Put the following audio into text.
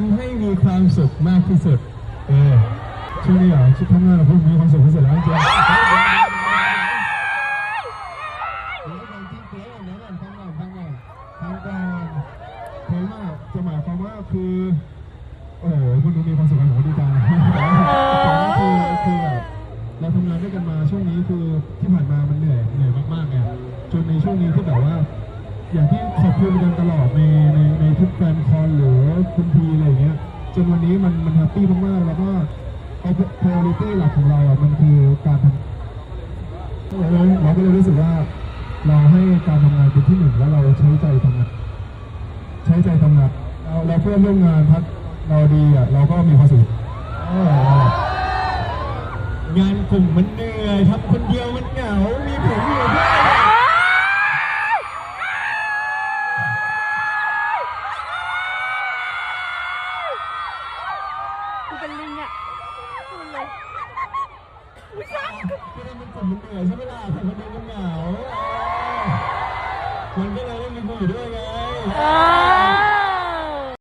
ำให้มีความสุขมากที่สุดช่วงนี้เหรอชุดทำงานเราพูดมีความสุขที่สุดแล้วจริงผมจะหมายความว่าคือโอ้โหคุณดูมีความสุขกันผมดีใจคือเราทำงานด้วยกันมาช่วงนี้คือที่ผ่านมามันเหนื่อยมากๆไงจนในช่วงนี้ที่แบบว่าอย่างที่ขอบคุณกันตลอดในทุกแฟนคอนหรือคุณพีอะไรอย่างเงี้ยจนวันนี้มันแฮปปี้มากๆแล้วก็เอา priority หลักของเรามันคือการทำเราก็เลยรู้สึกว่าเราให้การทำงานเป็นที่หนึ่งแล้วเราใช้ใจทำงานเราเพื่อนร่วมงานพักเราดีเราก็มีความสุขงานกลุ่มมันเหนื่อยทำคนเดียวมันเหงามีผมอยู่ด้วยกูเป็นลิงอ่ะพูดเลยไม่ใช่ก็ได้มันกลุ่มมันเหนื่อยใช่ไหมล่ะทำคนเดียวมันเหงามันก็เลยได้มีคนอยู่ด้วยไง